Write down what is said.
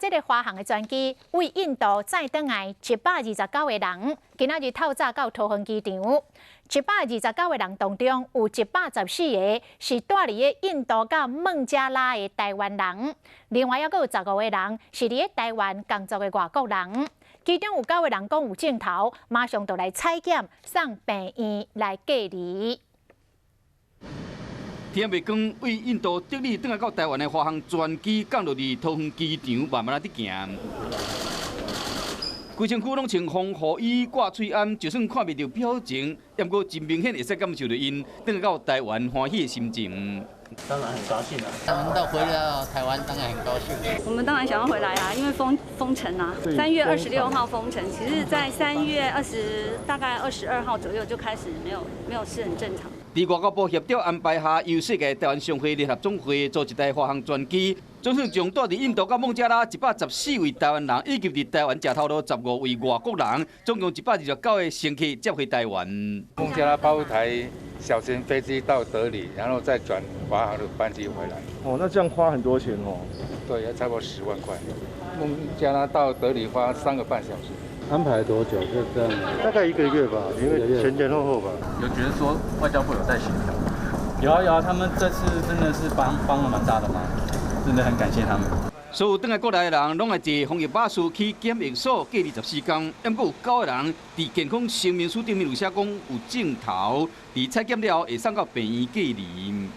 这个华航的专机为印度载回来129个人，今仔日透早到桃园机场。129个人当中，有114个是住伫印度到孟加拉的台湾人，另外还有15个人是伫台湾工作的外国人。其中有9个人讲有症头，马上就来采检，送病院来隔离。天未光，为印度德里转来到台湾的华航专机降落伫桃园机场，慢慢伫行。规身躯拢穿防护衣、挂喙安，就算看袂到表情，也不过真明显会使感受到因转来到台湾欢喜的心情。当然很高兴啊！能到回到台湾，当然很高兴。我们当然想要回来啊，因为封城啊，3月26号封城，其实在3月大概22号左右就开始没有是很正常。伫外交部协调安排下，由世界台湾商会联合总会组一台华航专机，总算将住伫印度到孟加拉114位台湾人，以及伫台湾食头路15位外国人，总共129个乘客接回台湾。孟加拉包台小型飞机到德里，然后再转华航的班机回来。哦，那这样花很多钱哦。对，要差不多10万块。孟加拉到德里花3个半小时。安排多久？就这样？大概1个月吧，因为前后吧。有觉得说外交部有在协调？有啊，他们这次真的是帮了蛮大的忙，真的很感谢他们。所有转来国内的人，拢会坐防疫巴士去检疫所隔离14天，还阁有9个人伫健康声明书顶面有写讲有症头，伫采检了后会送到病院隔离。